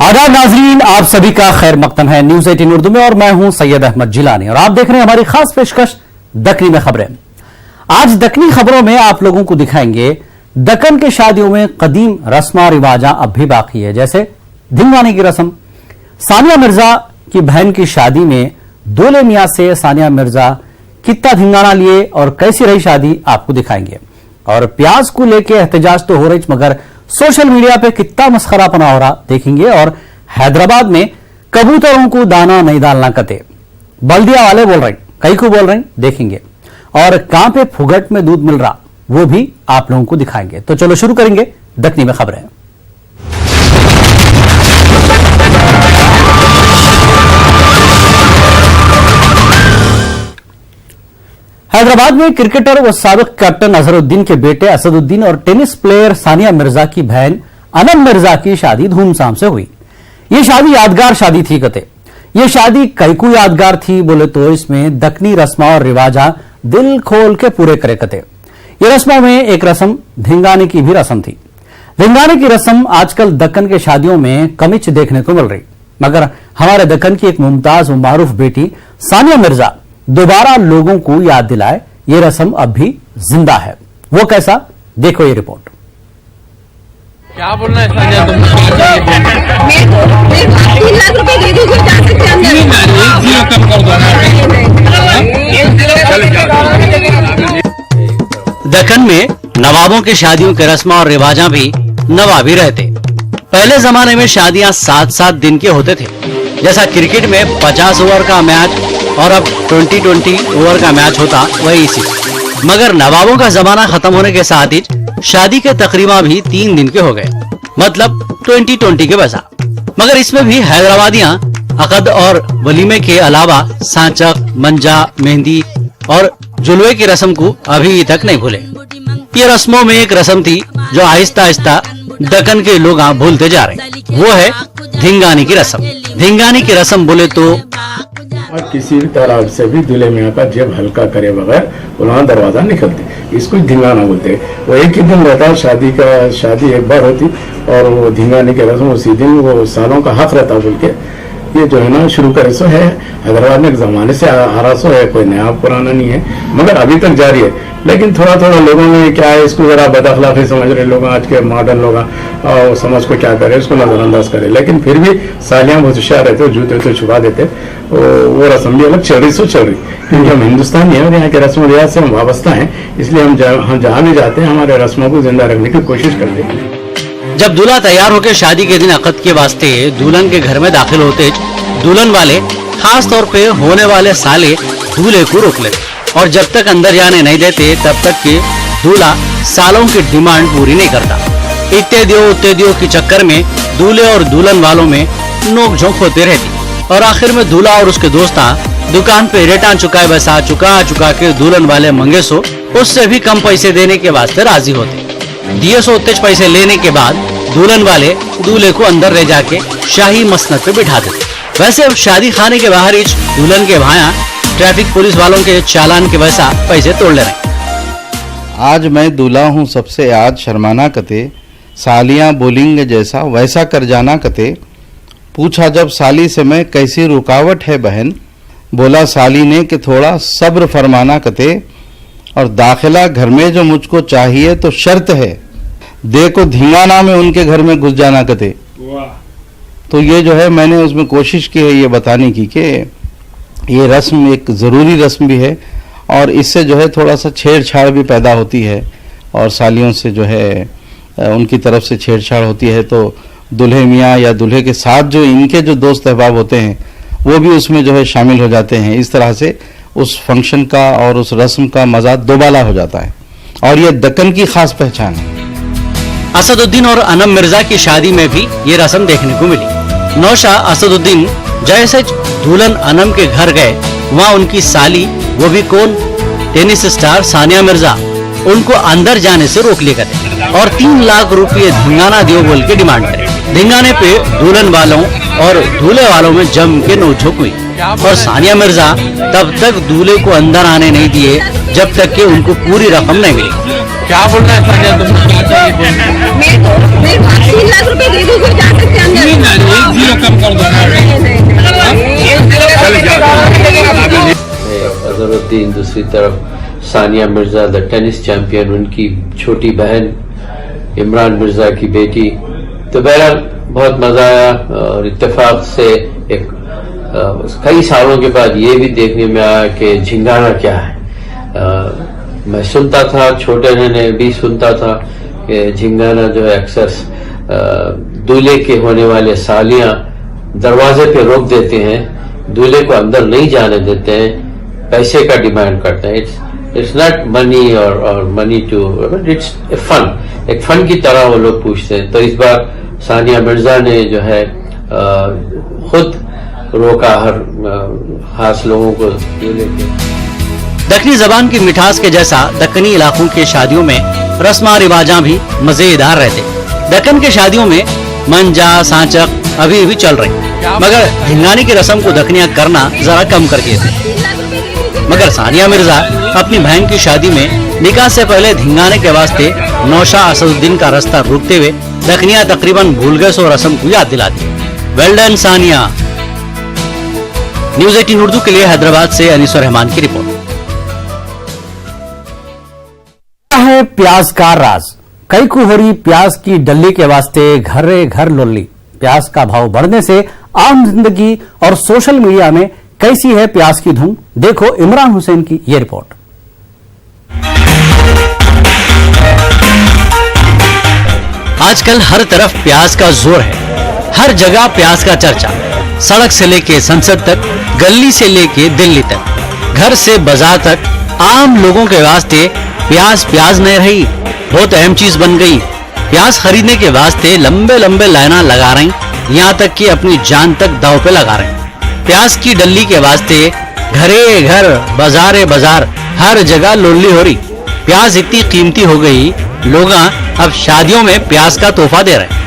आदाब नाजरीन, आप सभी का खैर मकदम है न्यूज 18 उर्दू में और मैं हूं सैयद अहमद जिलानी और आप देख रहे हैं हमारी खास पेशकश दक्कनी में खबरें। आज दक्कनी खबरों में आप लोगों को दिखाएंगे दक्कन के शादियों में कदीम रस्म रिवाजा अब भी बाकी है, जैसे धिंगाने की रस्म। सानिया मिर्जा की बहन की शादी में दूल्हे मियां से सानिया मिर्जा कितना धिंगाना लिए और कैसी रही शादी आपको दिखाएंगे। और प्याज को लेकर एहतजाज तो हो रही मगर सोशल मीडिया पे कितना मस्खरापना हो रहा देखेंगे। और हैदराबाद में कबूतरों को दाना नहीं डालना कते बल्दिया वाले बोल रहे, कई को बोल रहे देखेंगे। और कहां पे फुगट में दूध मिल रहा वो भी आप लोगों को दिखाएंगे। तो चलो शुरू करेंगे दक्कनी में खबरें। हैदराबाद में क्रिकेटर व साबिक कैप्टन अजहरुद्दीन के बेटे असदुद्दीन और टेनिस प्लेयर सानिया मिर्जा की बहन अनम मिर्जा की शादी धूमधाम से हुई। ये शादी यादगार शादी थी कते। ये शादी कई को यादगार थी बोले तो इसमें दक्कनी रस्मा और रिवाजा दिल खोल के पूरे करे कते। ये रस्मों में एक रस्म धिंगाने की भी रस्म थी। धिंगाने की रस्म आजकल दक्कन के शादियों में कमिच देखने को मिल रही, मगर हमारे दक्कन की एक मुमताज व मारूफ बेटी सानिया मिर्जा दोबारा लोगों को याद दिलाए ये रस्म अब भी जिंदा है। वो कैसा, देखो ये रिपोर्ट। क्या बोलना है सानिया, तुम मैं 3 लाख रुपए दे दूं जा सकते हैं अंदर। कम कर दो। दक्कन में नवाबों की शादियों के रस्म और रिवाजा भी नवाबी रहते। पहले जमाने में शादियां 7-7 दिन के होते थे, जैसा क्रिकेट में 50 ओवर का मैच और अब 20-20 ओवर का मैच होता वही इसी। मगर नवाबों का जमाना खत्म होने के साथ ही शादी के तकरीबा भी 3 दिन के हो गए, मतलब 20-20 के बसा। मगर इसमें भी हैदराबादियां अकद और वलीमे के अलावा सांचक, मंजा, मेहंदी और जुलवे की रस्म को अभी तक नहीं भूले। ये रस्मों में एक रस्म थी जो आहिस्ता आहिस्ता दक्कन के लोग भूलते जा रहे, वो है धिंगाने की रस्म। धिंगाने की रस्म बोले तो किसी भी तरह से भी दूल्हे मियाँ का जेब हल्का करे बगैर वहाँ दरवाजा निकलती, इसको धिंगाना बोलते। वो एक ही दिन रहता, शादी एक बार होती और वो धिंगाने की रस्म उसी दिन वो सालों का हक रहता बोल के ये जो है ना शुरू करे सो है। हैदराबाद में एक जमाने से आ रहा सो है, कोई नया पुराना नहीं है, मगर अभी तक जारी है। लेकिन थोड़ा थोड़ा लोगों में क्या है, इसको जरा बदअखलाक़ी समझ रहे लोग, आज के मॉडर्न लोग और समझ को क्या करे, इसको नजरअंदाज करे। लेकिन फिर भी सालियाँ बहुत होशियार रहते, जूते तो छुपा देते। वो रस्म भी अलग चल रही क्योंकि हम हिंदुस्तानी हैं और यहाँ के रस्म रिवाज से हम वाबस्ता हैं, इसलिए हम जहाँ भी जाते हैं हमारे रस्मों को जिंदा रखने की कोशिश करते हैं। जब दूल्हा तैयार होकर शादी के दिन अक़द के वास्ते दुल्हन के घर में दाखिल होते, दुल्हन वाले खास तौर पे होने वाले साले दूल्हे को रोक लेते और जब तक अंदर जाने नहीं देते तब तक के दूल्हा सालों की डिमांड पूरी नहीं करता। इतने दियो के चक्कर में दूल्हे और दुल्हन वालों में नोक-झोंक होती रहती और आखिर में दूल्हा और उसके दोस्ता दुकान पे रेटान चुका के दुल्हन वाले मंगे सो उससे भी कम पैसे देने के वास्ते राजी होते। दिए सो तेज पैसे लेने के बाद दुल्हन वाले दूल्हे को अंदर ले जाके शाही मसनद पे बिठा देते। वैसे अब शादी खाने के बाहर ही दुल्हन के भाया ट्रैफिक पुलिस वालों के चालान के वैसा पैसे तोड़ ले रहे। आज मैं दूल्हा हूँ सबसे आज शर्माना कते, सालियाँ बोलेंगे जैसा वैसा कर जाना कते। पूछा जब साली से मैं कैसी रुकावट है बहन, बोला साली ने कि थोड़ा सब्र फरमाना कते। और दाखिला घर में जो मुझको चाहिए तो शर्त है, देखो धिंगाना में उनके घर में घुस जाना कते। तो ये जो है मैंने उसमें कोशिश की है ये बताने की कि ये रस्म एक ज़रूरी रस्म भी है और इससे जो है थोड़ा सा छेड़छाड़ भी पैदा होती है और सालियों से जो है उनकी तरफ से छेड़छाड़ होती है तो दूल्हे मियाँ या दूल्हे के साथ जो इनके जो दोस्त अहबाब होते हैं वो भी उसमें जो है शामिल हो जाते हैं। इस तरह से उस फंक्शन का और उस रस्म का मज़ा दोबाला हो जाता है और ये दक्कन की खास पहचान है। असदुद्दीन और अनम मिर्जा की शादी में भी ये रस्म देखने को मिली। नौशा असदुद्दीन जैसे दुल्हन अनम के घर गए, वहाँ उनकी साली वो भी कौन, टेनिस स्टार सानिया मिर्जा, उनको अंदर जाने से रोक लिया गए और 3 लाख रुपये धिंगाना दियो बोल के डिमांड करे। धिंगाने पे दुल्हन वालों और दूल्हे वालों में जम के नोकझोंक हुई और सानिया मिर्जा तब तक दूल्हे को अंदर आने नहीं दिए जब तक कि उनको पूरी रकम नहीं मिली। क्या बोलना है सानिया, तुम क्या चाहिए? मैं 3 लाख रुपए दे दूं जा सकते हैं अंदर। बहन, दूसरी तरफ Sania Mirza the tennis champion, उनकी छोटी बहन इमरान मिर्जा की बेटी। तो बहरहाल बहुत मजा आया और इत्तेफाक से एक कई सालों के बाद ये भी देखने में आया कि झिंगाना क्या है। मैं सुनता था, छोटे ने भी सुनता था कि झिंगाना जो है अक्सर दूल्हे के होने वाले सालियां दरवाजे पे रोक देते हैं, दूल्हे को अंदर नहीं जाने देते हैं, पैसे का डिमांड करते हैं। इट्स नॉट मनी और मनी टू, इट्स फन, एक फन की तरह वो लोग पूछते हैं। तो इस बार सानिया मिर्जा ने जो है खुद रोका हर खास लोगों को ये लेके। दक्कनी जबान की मिठास के जैसा दक्कनी इलाकों के शादियों में रस्मा रिवाजा भी मजेदार रहते। दक्कन के शादियों में मंजा सांचक अभी भी चल रही, मगर धिंगाने की रस्म को दक्कनियां करना जरा कम कर दिए थे। मगर सानिया मिर्जा अपनी बहन की शादी में निकाह से पहले धिंगाने के वास्ते नौशाह असदुद्दीन का रास्ता रोकते हुए दक्कनियां तकरीबन भूल गए सो रस्म को याद दिलाती। Well done Sania. News 18 Urdu के लिए हैदराबाद से अनीसुर रहमान की रिपोर्ट। क्या है प्याज का राज? कई को हो रही प्याज की डल्ली के वास्ते घरे घर लोली। प्याज का भाव बढ़ने से आम जिंदगी और सोशल मीडिया में कैसी है प्याज की धूम, देखो इमरान हुसैन की ये रिपोर्ट। आजकल हर तरफ प्याज का जोर है, हर जगह प्याज का चर्चा। सड़क से लेके संसद तक, गली से लेके दिल्ली तक, घर से बाजार तक, आम लोगों के वास्ते प्याज प्याज नहीं रही, बहुत अहम चीज बन गई। प्याज खरीदने के वास्ते लंबे लंबे लाइना लगा रही, यहाँ तक कि अपनी जान तक दांव पे लगा रही। प्याज की डल्ली के वास्ते घरे घर, बाजारे बाजार, हर जगह लोली हो रही। प्याज इतनी कीमती हो गई, लोग अब शादियों में प्याज का तोहफा दे रहे।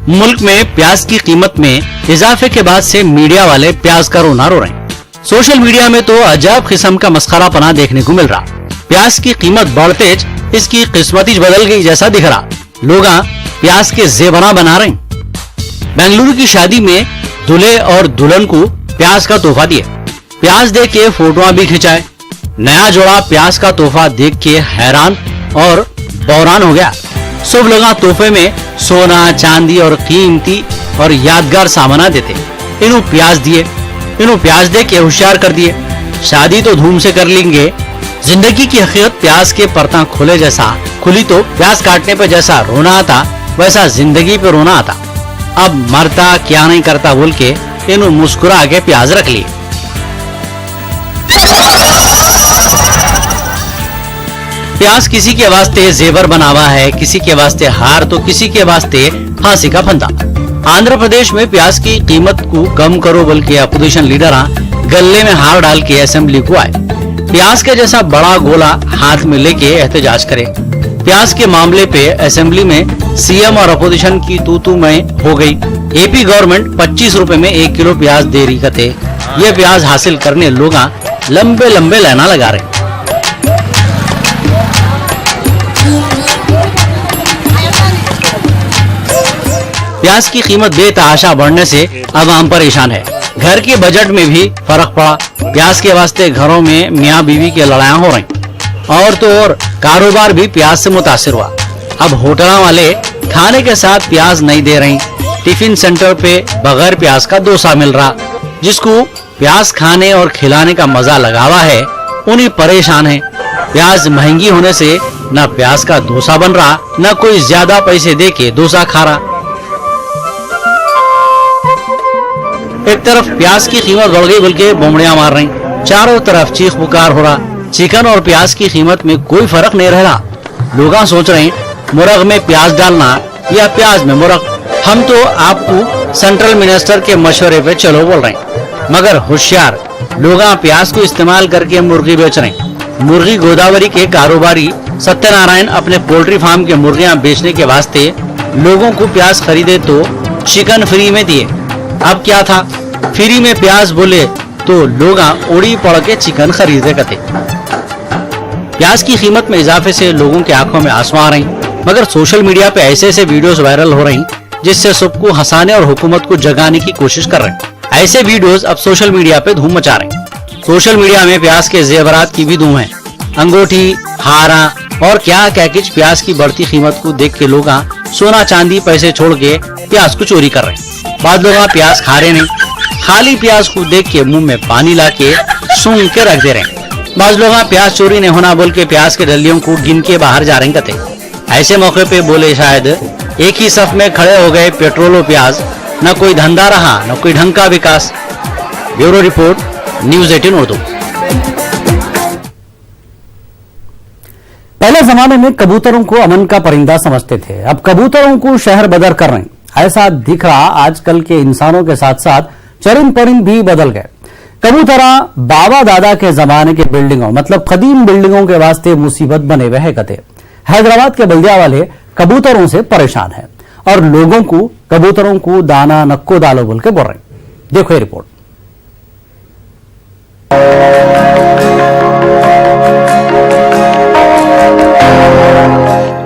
मुल्क में प्याज की कीमत में इजाफे के बाद से मीडिया वाले प्याज का रोना रो रहे हैं। सोशल मीडिया में तो अजब किस्म का मस्खरा पना देखने को मिल रहा। प्याज की कीमत बढ़ते इसकी किस्मत ही बदल गई जैसा दिख रहा। लोग प्याज के जेवरा बना रहे हैं। बेंगलुरु की शादी में दूल्हे और दुल्हन को प्याज का तोहफा दिए, प्याज देख के फोटोआं भी खिंचाए। नया जोड़ा प्याज का तोहफा देख के हैरान और बौरान हो गया। सब लोग तोहफे में सोना चांदी और कीमती और यादगार सामान देते। इन्हों प्याज दिए, इन्हों प्याज दे के होशियार कर दिए। शादी तो धूम से कर लेंगे, जिंदगी की हकीकत प्याज के परता खुले जैसा खुली तो प्याज काटने पे जैसा रोना आता वैसा जिंदगी पे रोना आता। अब मरता क्या नहीं करता बोल के इन्हों मुस्कुरा के प्याज रख लिए। प्याज किसी के वास्ते जेवर बनावा है, किसी के वास्ते हार तो किसी के वास्ते फांसी का फंदा। आंध्र प्रदेश में प्याज की कीमत को कम करो बोल के अपोजिशन लीडर गले में हार डाल के असेंबली को आए। प्याज के जैसा बड़ा गोला हाथ में लेके एहतजाज करे। प्याज के मामले पे असेंबली में सीएम और अपोजिशन की तू में हो गई। एपी गवर्नमेंट 25 रुपए में 1 किलो प्याज दे रही कते। ये प्याज हासिल करने लोग लंबे लंबे लाइना लगा रहे। प्याज की कीमत बेतहाशा बढ़ने से अब आम परेशान है। घर के बजट में भी फर्क पड़ा। प्याज के वास्ते घरों में मियाँ बीवी की लड़ाइयाँ हो रही और तो और कारोबार भी प्याज से मुतासिर हुआ। अब होटलों वाले खाने के साथ प्याज नहीं दे रही। टिफिन सेंटर पे बगैर प्याज का डोसा मिल रहा। जिसको प्याज खाने और खिलाने का मजा लगावा है उन्हीं परेशान है। प्याज महंगी होने से न प्याज का डोसा बन रहा, न कोई ज्यादा पैसे दे के डोसा खा रहा। एक तरफ प्याज की कीमत बढ़ गई बोल के बोमड़ियां मार रही, चारों तरफ चीख पुकार हो रहा। चिकन और प्याज की कीमत में कोई फर्क नहीं रह रहा। लोग सोच रहे मुर्ग में प्याज डालना या प्याज में मुर्ग। हम तो आपको सेंट्रल मिनिस्टर के मशवरे पे चलो बोल रहे हैं, मगर होशियार लोग प्याज को इस्तेमाल करके मुर्गी बेच रहे हैं। मुर्गी गोदावरी के कारोबारी सत्यनारायण अपने पोल्ट्री फार्म के मुर्गियां बेचने के वास्ते लोगों को प्याज खरीदे तो चिकन फ्री में दिए। अब क्या था, फ्री में प्याज बोले तो लोग उड़ी पड़ के चिकन खरीदे करते। प्याज की कीमत में इजाफे से लोगों की आंखों में आंसू आ रही, मगर सोशल मीडिया पे ऐसे ऐसे वीडियोस वायरल हो रही जिससे सबको हंसाने और हुकूमत को जगाने की कोशिश कर रहे हैं। ऐसे वीडियोस अब सोशल मीडिया पे धूम मचा रहे हैं। सोशल मीडिया में प्याज के जेवरात की भी धूम है। अंगूठी, हारा और क्या कैकेज प्याज की बढ़ती कीमत को देख के लोग सोना चांदी पैसे छोड़ के प्याज को चोरी कर रहे हैं। बाद लोग प्याज खा रहे नहीं, खाली प्याज को देख के मुंह में पानी ला के सूंघ के रख दे रहे हैं। बाद लोग प्याज चोरी नहीं होना बोल के प्याज के डलियों को गिन के बाहर जा रहे हैं कते। ऐसे मौके पे बोले शायद एक ही सफ में खड़े हो गए पेट्रोल और प्याज, न कोई धंधा रहा न कोई ढंग का विकास। Bureau report, news 18 Urdu. पहले जमाने में कबूतरों को अमन का परिंदा समझते थे, अब कबूतरों को शहर बदर कर रहे हैं। ऐसा दिख रहा आजकल के इंसानों के साथ साथ चरिंद परिंद भी बदल गए। कबूतरा बाबा दादा के जमाने के बिल्डिंगों मतलब कदीम बिल्डिंगों के वास्ते मुसीबत बने हुए कते। हैदराबाद के बल्दिया वाले कबूतरों से परेशान है और लोगों को कबूतरों को दाना नक्को डालो बोल के बोल रहे हैं। देखो ये रिपोर्ट।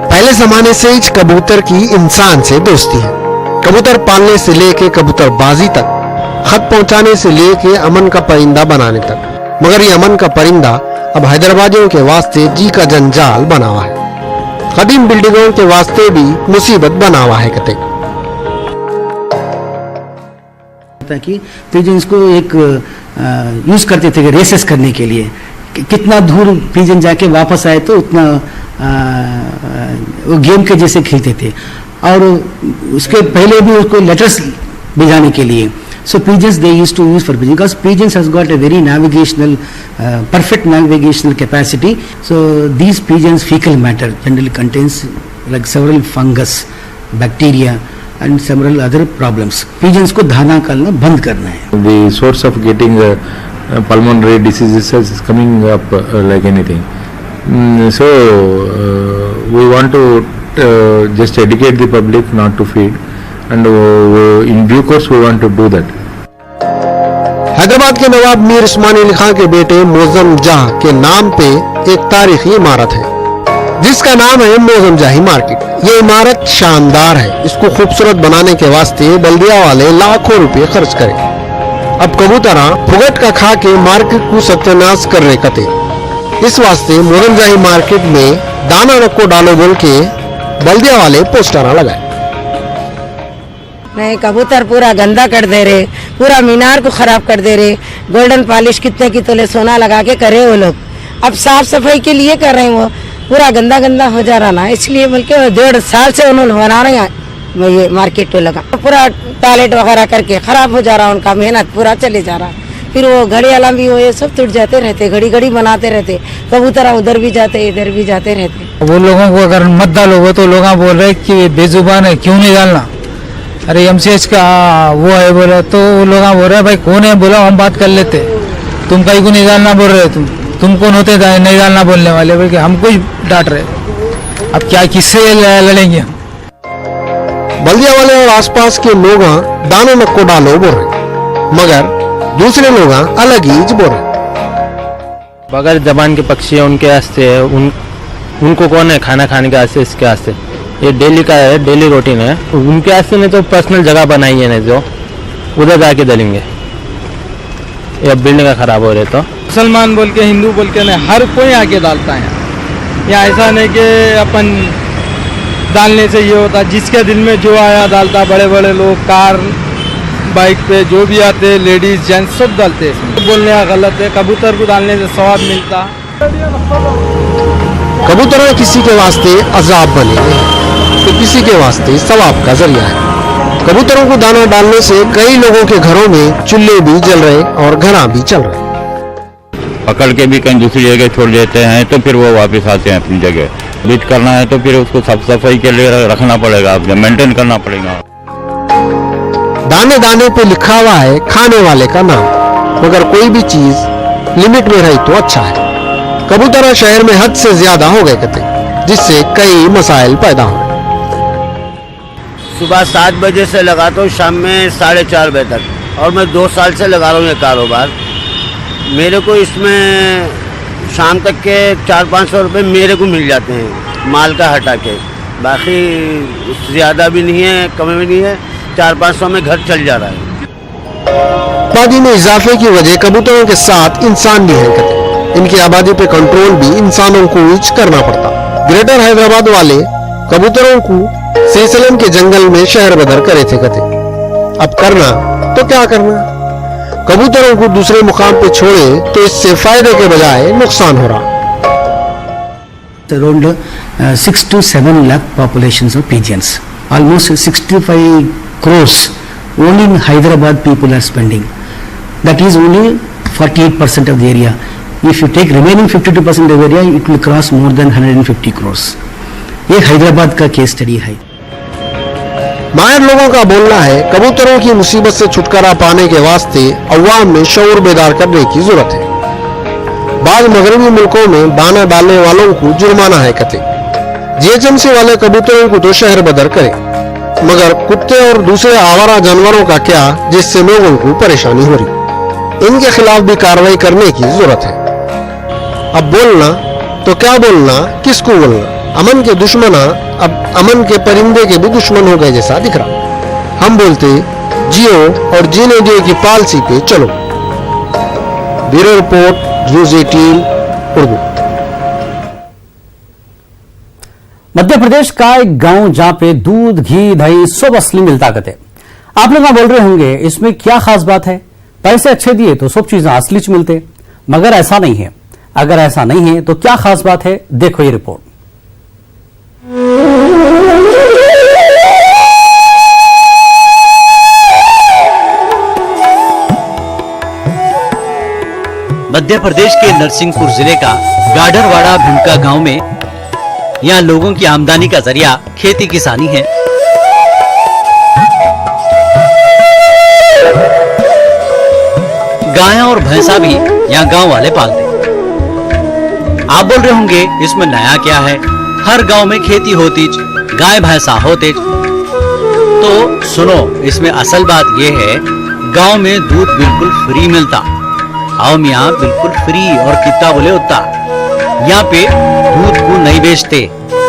पहले जमाने से ही कबूतर की इंसान से दोस्ती है। कबूतर पालने से लेके कबूतरबाजी तक, खत पहुंचाने से लेके अमन का परिंदा बनाने तक। मगर ये अमन का परिंदा अब हैदराबादियों के वास्ते जी का जंजाल बना हुआ है। कदीम बिल्डिंगों के वास्ते भी मुसीबत बना हुआ है कते। ताकि पिजन्स को एक यूज करते थे रेसेस करने के लिए, कितना दूर पिजन जाके वापस आए तो उतना वो गेम के जैसे खेलते थे। और उसके पहले भी उसको लेटर्स भेजाने के लिए so pigeons they used to use for pigeons because pigeons has got a very navigational perfect navigational capacity. So these pigeons fecal matter generally contains like several fungus, bacteria and several other problems. Pigeons को धाना करना बंद करना है। The source of getting pulmonary diseases is coming up like anything. So we want to just educate the public not to feed, and in due course we want to do that. Hyderabad के नवाब मीर उस्मान अली खां के बेटे मोजम जाह के नाम पे एक तारीखी इमारत है जिसका नाम है मोजम जाही मार्केट। ये इमारत शानदार है। इसको खूबसूरत बनाने के वास्ते बल्दिया वाले लाखों रुपए खर्च करें। अब कबूतरा फुगट का खा के मार्केट को सत्यानाश कर रहे कते। इस वास्ते मोजम जाही मार्केट में दाना रखो डालो बोल के बल्दिया वाले पोस्टर लगाए। नहीं, कबूतर पूरा गंदा कर दे रहे, पूरा मीनार को खराब कर दे रहे। गोल्डन पॉलिश कितने की तोले सोना लगा के करे वो लोग। अब साफ सफाई के लिए कर रहे हैं, वो पूरा गंदा गंदा हो जा रहा ना, इसलिए बल्कि 1.5 साल से उन्होंने बना रहे हैं ये मार्केट पे लगा। पूरा टॉयलेट वगैरह करके खराब हो जा रहा, उनका मेहनत पूरा चले जा रहा। फिर वो घड़ी वाला भी वो ये सब टूट जाते रहते, घड़ी घड़ी बनाते रहते। कबूतर उधर भी जाते इधर भी जाते रहते। वो लोगों को अगर मत डालो तो लोग बोल रहे कि बेजुबान है, क्यों नहीं डालना। अरे MCH का वो है बोला तो वो लोग बोल रहे भाई कौन है, बोला हम बात कर लेते, तुम कहीं को नहीं डालना बोल रहे, तुम कौन होते नहीं डालना बोलने वाले, बोल के हमको ही डांट रहे। अब क्या किससे लड़ेंगे हम। बल्दिया वाले और आसपास के लोग दानो नक्को डालो बोल रहे, मगर दूसरे लोग अलग ही बोल रहे। बगैर जबान के पक्षी है, उनके वास्ते है, उनको कौन है खाना खाने के वास्ते, इसके वास्ते ये डेली का है, डेली रूटीन है उनके वास्ते। ने तो पर्सनल जगह बनाई है ना, जो उधर जाके डालेंगे। ये बिल्डिंग का खराब हो रहे तो मुसलमान बोल के हिंदू बोल के नहीं, हर कोई आके डालता है। या ऐसा नहीं कि अपन डालने से ये होता, जिसके दिल में जो आया डालता। बड़े बड़े लोग कार बाइक पे जो भी आते, लेडीज जेंट्स सब डालते हैं। बोलने का गलत है, कबूतर को डालने से सवाब मिलता। कबूतर किसी के वास्ते अजाब बने तो किसी के वास्ते सवाब का जरिया है। कबूतरों को दाना डालने से कई लोगों के घरों में चूल्हे भी जल रहे और घड़ा भी चल रहे। पकड़ के भी कहीं दूसरी जगह छोड़ देते हैं तो फिर वो वापस आते हैं अपनी जगह। ब्रीड करना है तो फिर उसको साफ सफाई के लिए रखना पड़ेगा, आपको मेंटेन करना पड़ेगा। दाने दाने पे लिखा हुआ है खाने वाले का नाम, मगर कोई भी चीज लिमिट में रही तो अच्छा है। कबूतर शहर में हद से ज्यादा हो गए कते, जिससे कई मसाइल पैदा हो। सुबह 7 बजे से लगाता हूँ, शाम में 4:30 बजे तक, और मैं 2 साल से लगा रहा हूँ ये कारोबार। मेरे को इसमें शाम तक के 400-500 रुपये मेरे को मिल जाते हैं माल का हटा के। बाकी ज़्यादा भी नहीं है, कम भी नहीं है, 400-500 में घर चल जा रहा है। आबादी में इजाफे की वजह कबूतरों के साथ इंसान भी हैं कहते। इनकी आबादी पे कंट्रोल भी इंसानों को यूज करना पड़ता। ग्रेटर हैदराबाद वाले कबूतरों को सीसलम के जंगल में शहर बदर करे थे कहते। अब करना तो क्या करना, कबूतरों को दूसरे मुकाम पे छोड़े तो इससे फायदे के बजाय नुकसान हो रहा। Around 6 to 7 lakh populations of pigeons. Almost 65 crores only in Hyderabad people are spending. That is only 48% of the area. If you take remaining 52% of the area, it will cross more than 150 crores. ये हैदराबाद का case study है। माहिर लोगों का बोलना है कबूतरों की मुसीबत से छुटकारा पाने के वास्ते अवाम में शऊर बेदार करने की जरूरत है। बाद मगरबी मुल्कों में दाना डालने वालों को जुर्माना है कहते। जीएचएमसी वाले कबूतरों को तो शहर बदर करे, मगर कुत्ते और दूसरे आवारा जानवरों का क्या जिससे लोगों को परेशानी हो रही। इनके खिलाफ भी कार्रवाई करने की जरूरत है। अब बोलना तो क्या बोलना, किसको बोलना, अमन के दुश्मना अब अमन के परिंदे के भी दुश्मन हो गए जैसा दिख रहा। हम बोलते जियो और जीने दियो की पॉलिसी पे चलो। Bureau report, news 18 Urdu. Madhya Pradesh का एक गांव जहां पे दूध, घी, दही सब असली मिलता करते। आप लोग बोल रहे होंगे इसमें क्या खास बात है, पैसे अच्छे दिए तो सब चीजें असली च मिलते, मगर ऐसा नहीं है। अगर ऐसा नहीं है तो क्या खास बात है, देखो ये रिपोर्ट। मध्य प्रदेश के नरसिंहपुर जिले का गाडरवाड़ा भिमका गांव में यहाँ लोगों की आमदनी का जरिया खेती किसानी है। गायें और भैंसा भी यहाँ गांव वाले पालते। आप बोल रहे होंगे इसमें नया क्या है, हर गांव में खेती होती, गाय भैंसा होते। तो सुनो, इसमें असल बात ये है गांव में दूध बिल्कुल फ्री मिलता। आओ मियाँ, बिल्कुल फ्री और कितना बोले उतना। यहाँ पे दूध को नहीं बेचते,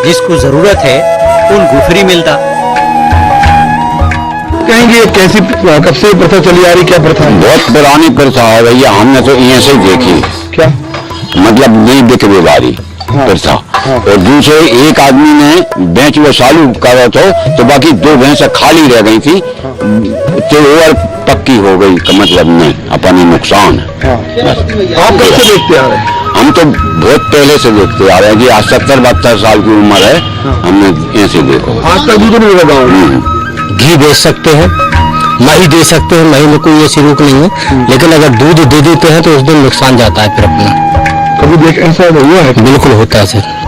जिसको जरूरत है उनको फ्री मिलता। कहेंगे कैसी कब से प्रथा चली आ रही, क्या प्रथा है? बहुत पुरानी प्रथा है भैया, हमने तो यहाँ से देखी। क्या मतलब नहीं बिक बेवारी प्रथा। और दूसरे एक आदमी ने बेच वो चालू करा तो बाकी 2 भैंसें खाली रह गई थी, तो और पक्की हो गई का मतलब नहीं, अपनी नुकसान है। आप कब से देखते आ रहे हैं? हम तो बहुत पहले से देखते आ रहे हैं कि आज 70-72 साल की उम्र है, हमने ऐसे देखो। आज तक दूध नहीं लगा। घी बेच सकते हैं, मही दे सकते हैं, मही में कोई ऐसी रोक नहीं है, लेकिन अगर दूध दे देते हैं तो उस दिन नुकसान जाता है फिर अपना। कभी देख ऐसा हुआ है? बिल्कुल होता है सर।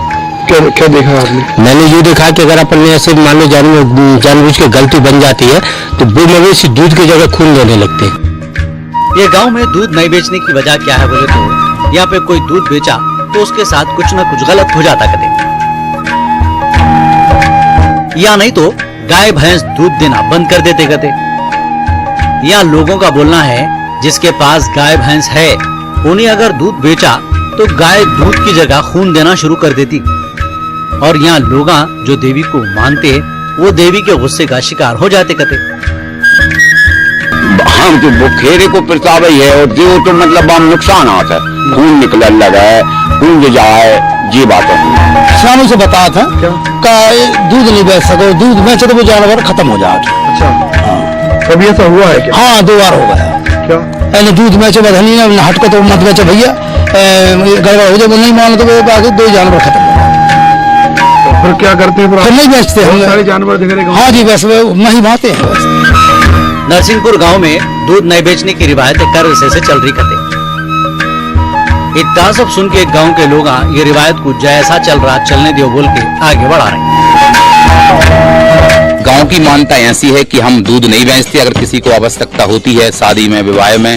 क्या देखा आपने? मैंने ये देखा कि अगर अपन ने ऐसे मान लो जानबूझ के गलती बन जाती है तो वो मवेशी दूध की जगह खून देने लगते हैं। ये गांव में दूध नहीं बेचने की वजह क्या है बोले तो यहाँ पे कोई दूध बेचा तो उसके साथ कुछ न कुछ गलत हो जाता कदे, या नहीं तो गाय भैंस दूध देना बंद कर देते कदे। यहाँ लोगों का बोलना है जिसके पास गाय भैंस है उन्हें अगर दूध बेचा तो गाय दूध की जगह खून देना शुरू कर देती। और यहाँ लोग जो देवी को मानते वो देवी के गुस्से का शिकार हो जाते कते। हम तो बुखेरे को प्रताप ही है और जो तो मतलब हम नुकसान आता है, खून निकलने लगा है, खून जाए, ये बात है। किसानों से बताया था का दूध नहीं बेच सको, दूध बेचे तो वो जानवर खत्म हो जाए। अच्छा, कभी ऐसा हुआ है क्या? हाँ, 2 बार हो गया। क्या? पहले दूध बेचे बदलनी ना हट को तो मत बेचे भैया, गड़बड़ हो जाए, नहीं मान तो आगे 2 जानवर खत्म हो गए। फिर क्या करते हैं? फिर नहीं बेचते हम सारे जानवर दिख रहे। हाँ जी, बस वही बातें हैं। नरसिंहपुर गांव में दूध नहीं बेचने की रिवायत कर्व से चल रही कते। इतना सब सुन के गांव के लोग ये रिवायत को जैसा चल रहा चलने दियो बोल के आगे बढ़ा रहे। गांव की मान्यता ऐसी है कि हम दूध नहीं बेचते। अगर किसी को आवश्यकता होती है शादी में, विवाह में,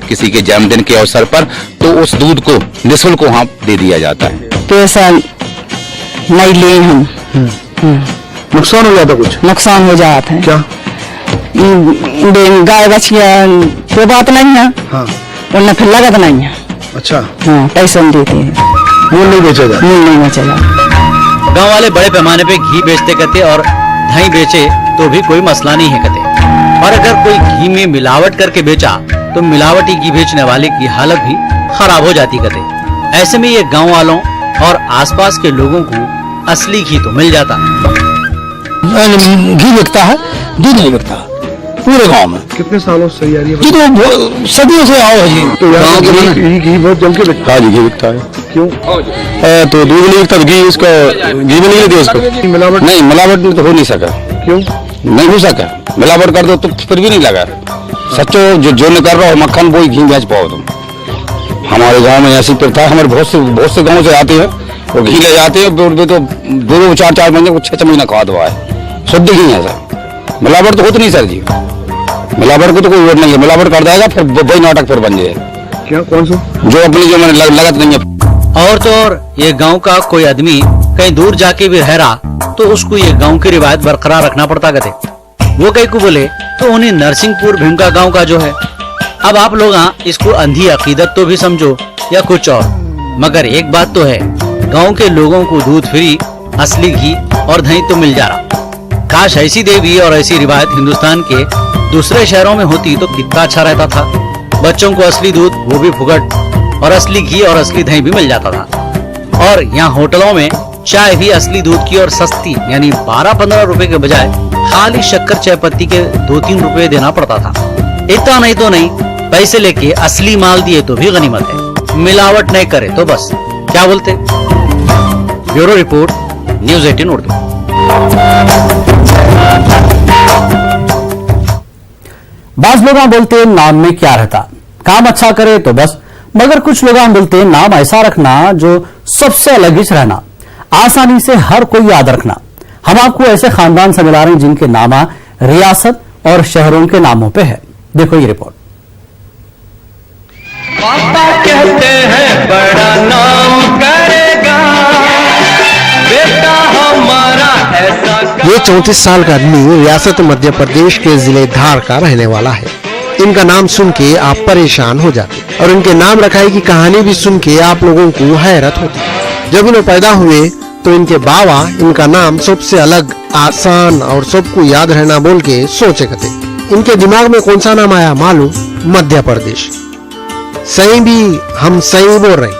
किसी के जन्मदिन के अवसर पर, तो उस दूध को निःशुल्क वहाँ दे दिया जाता है। तो ऐसा नहीं ले हम। नुकसान हो जाता? कुछ नुकसान हो जाता है। क्या? गाय बछिया तो बात नहीं है। हाँ। वरना फिर लागत नहीं है। अच्छा। हाँ, पैसा देते हैं। मूल नहीं बेचा जाता? मूल नहीं बेचा जाता। गांव वाले बड़े पैमाने पे घी बेचते कहते और दही बेचे तो भी कोई मसला नहीं है कहते। और अगर कोई घी में मिलावट करके बेचा तो मिलावटी घी बेचने वाले की हालत भी खराब हो जाती कहते। ऐसे में ये गांव वालों और आसपास के लोगों को असली घी तो मिल जाता। घी बिकता है, दूध नहीं बिकता पूरे गांव में। कितने सालों से तैयारी है? जी तो सदियों से आओ है जी। तो यहाँ घी बहुत जम के बिकता है। घी बिकता है। क्यों? तो दूध नहीं बिकता, घी इसका घी भी नहीं लेते उसको। मिलावट नहीं, मिलावट तो हो नहीं सका। क्यों नहीं हो सका? मिलावट कर दो तो फिर भी नहीं लगा। सच्चो जो न कर रहा हो मक्खन वो घी बेच पाओ तुम। हमारे गांव में ऐसी प्रथा है, हमारे बहुत से गांव से आते हैं वो घी ले जाते हैं, तो 2 4 महीने को 6 महीना खा दवा है, शुद्ध घी है सर। मिलावट तो होती नहीं सर जी, मिलावट को तो कोई वोट नहीं है। मिलावट कर देगा फिर वही नाटक फिर बन जाए। क्या कौन सा? जो अपनी जो मैंने लगत नहीं है। और तो और ये गांव का कोई आदमी कहीं दूर जाके भी रह रहा तो उसको ये गांव की रिवायत बरकरार रखना पड़ता कहते। वो कहीं को बोले तो उन्हें नरसिंहपुर भीमका गांव का जो है। अब आप लोग इसको अंधी अकीदत तो भी समझो या कुछ और, मगर एक बात तो है, गांव के लोगों को दूध फ्री, असली घी और दही तो मिल जा रहा। काश ऐसी देवी और ऐसी रिवायत हिंदुस्तान के दूसरे शहरों में होती तो कितना अच्छा रहता था। बच्चों को असली दूध, वो भी फुकट, और असली घी और असली दही भी मिल जाता था। और यहाँ होटलों में चाय भी असली दूध की और सस्ती, यानी 12-15 रुपए के बजाय खाली शक्कर चाय पत्ती के 2-3 रुपए देना पड़ता था। इतना नहीं तो नहीं, पैसे लेके असली माल दिए तो भी गनीमत है, मिलावट नहीं करे तो बस। क्या बोलते? Bureau report, news 18 Urdu. बाज लोग बोलते नाम में क्या रहता, काम अच्छा करे तो बस, मगर कुछ लोग बोलते नाम ऐसा रखना जो सबसे अलग ही रहना, आसानी से हर कोई याद रखना। हम आपको ऐसे खानदान से मिला रहे हैं जिनके नाम रियासत और शहरों के नामों पे है। देखो ये रिपोर्ट। पापा कहते हैं बड़ा नाम करेगा बेटा हमारा ऐसा। ये 34 साल का आदमी रियासत मध्य प्रदेश के जिले धार का रहने वाला है। इनका नाम सुन के आप परेशान हो जाते और इनके नाम रखाई की कहानी भी सुन के आप लोगों को हैरत होती। जब इन्हें पैदा हुए तो इनके बाबा इनका नाम सबसे अलग, आसान और सबको याद रहना बोल के सोचे करते। इनके दिमाग में कौन सा नाम आया मालूम? मध्य प्रदेश। सही भी हम सही बोल रहे हैं।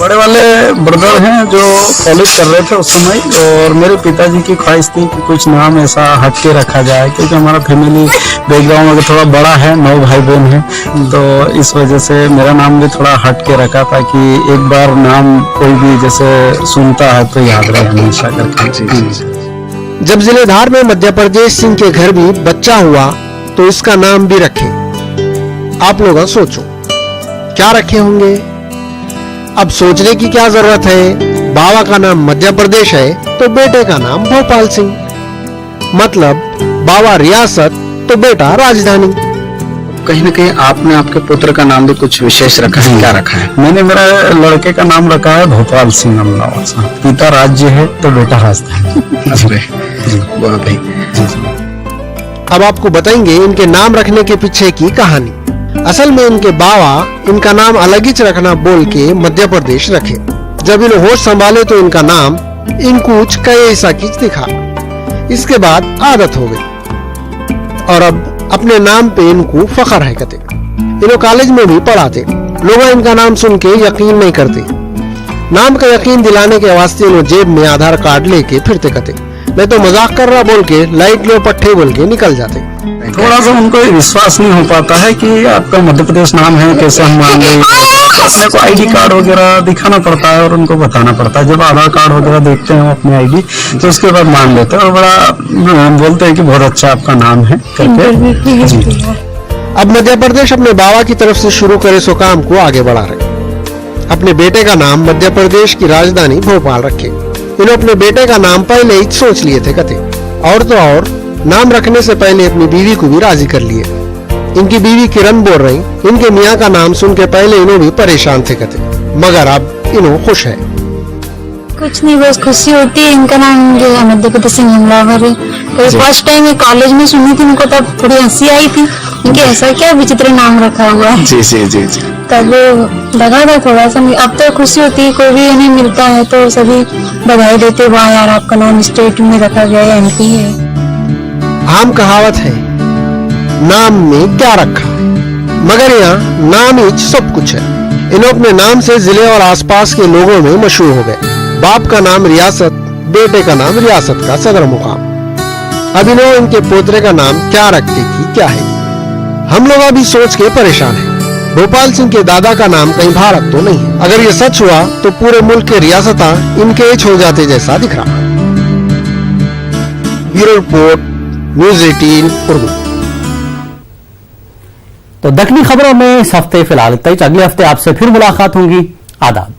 बड़े वाले ब्रदर हैं जो कॉलेज कर रहे थे उस समय, और मेरे पिताजी की ख्वाहिश थी कि कुछ नाम ऐसा हटके रखा जाए, क्योंकि हमारा फैमिली बैकग्राउंड अगर थोड़ा बड़ा है, 9 भाई बहन हैं, तो इस वजह से मेरा नाम भी थोड़ा हटके रखा ताकि एक बार नाम कोई भी जैसे सुनता है तो याद रहे हमेशा करके। जब जिले धार में मध्य प्रदेश सिंह के घर भी बच्चा हुआ तो इसका नाम भी रखे। आप लोग सोचो क्या रखे होंगे? अब सोचने की क्या जरूरत है, बाबा का नाम मध्य प्रदेश है तो बेटे का नाम भोपाल सिंह, मतलब बाबा रियासत तो बेटा राजधानी। कहीं न कहीं आपने आपके पुत्र का नाम भी कुछ विशेष रखा है, क्या रखा है? मैंने मेरा लड़के का नाम रखा है भोपाल सिंह अमलावा साहब। पिता राज्य है तो बेटा राजधानी। अब आपको बताएंगे इनके नाम रखने के पीछे की कहानी। असल में इनके बाबा इनका नाम अलग ही रखना बोल के मध्य प्रदेश रखे। जब इन्हें होश संभाले तो इनका नाम इनकुछ कैसा किच दिखा। इसके बाद आदत हो गई और अब अपने नाम पे इनको फख्र है कहते। इन्हों कॉलेज में भी पढ़ाते, लोग इनका नाम सुन के यकीन नहीं करते। नाम का यकीन दिलाने के वास्ते इन्हों जेब में आधार कार्ड लेके फिरते कहते, मैं तो मजाक कर रहा बोल के लाइट लो पट्टे बोल के निकल जाते। थोड़ा सा उनको विश्वास नहीं हो पाता है कि आपका मध्य प्रदेश नाम है, कैसे हम मान लें। अपने को आईडी कार्ड वगैरह दिखाना पड़ता है और उनको बताना पड़ता है। जब आधार कार्ड वगैरह देखते हैं अपने आईडी तो उसके बाद मान लेते हैं और बड़ा बोलते हैं कि बहुत अच्छा आपका नाम है करके। अब मध्य प्रदेश अपने बाबा की तरफ से शुरू करे सो काम को आगे बढ़ा रहे। अपने बेटे का नाम मध्य प्रदेश की राजधानी भोपाल रखे। इन्होंने अपने बेटे का नाम पहले ही सोच लिए थे कहते, और तो और नाम रखने से पहले अपनी बीवी को भी राजी कर लिए। इनकी बीवी किरण बोल रही, इनके मियाँ का नाम सुन के पहले इन्हों भी परेशान थे कहते, मगर अब इन्हों खुश है। कुछ नहीं, बस खुशी होती है। इनका नाम मध्य प्रदेश सिंह हमलावर है। तो फर्स्ट टाइम ये कॉलेज में सुनी थी इनको, तब थोड़ी हंसी आई थी इनके, ऐसा क्या विचित्र नाम रखा हुआ है। जी जी जी जी। तब लगा था थोड़ा सा। अब तो खुशी होती है, कोई भी इन्हें मिलता है तो सभी बधाई देते, वाह यार आपका नाम स्टेट में रखा गया है, MP है। आम कहावत है, नाम में क्या रखा, मगर यहाँ नाम ही सब कुछ है। इन्हों अपने नाम से जिले और आसपास के लोगों में मशहूर हो गए। बाप का नाम रियासत, बेटे का नाम रियासत का सदर मुकाम। अब इन्हों इनके पोतरे का नाम क्या रखते की क्या है, हम लोग अभी सोच के परेशान हैं। भोपाल सिंह के दादा का नाम कहीं भारत तो नहीं है। अगर ये सच हुआ तो पूरे मुल्क के रियासता इनके एच हो जाते जैसा दिख रहा है। Bureau report, news 18 Urdu. तो दखनी खबरों में इस हफ्ते फिलहाल इतना ही। अगले हफ्ते आपसे फिर मुलाकात होगी। आदाब।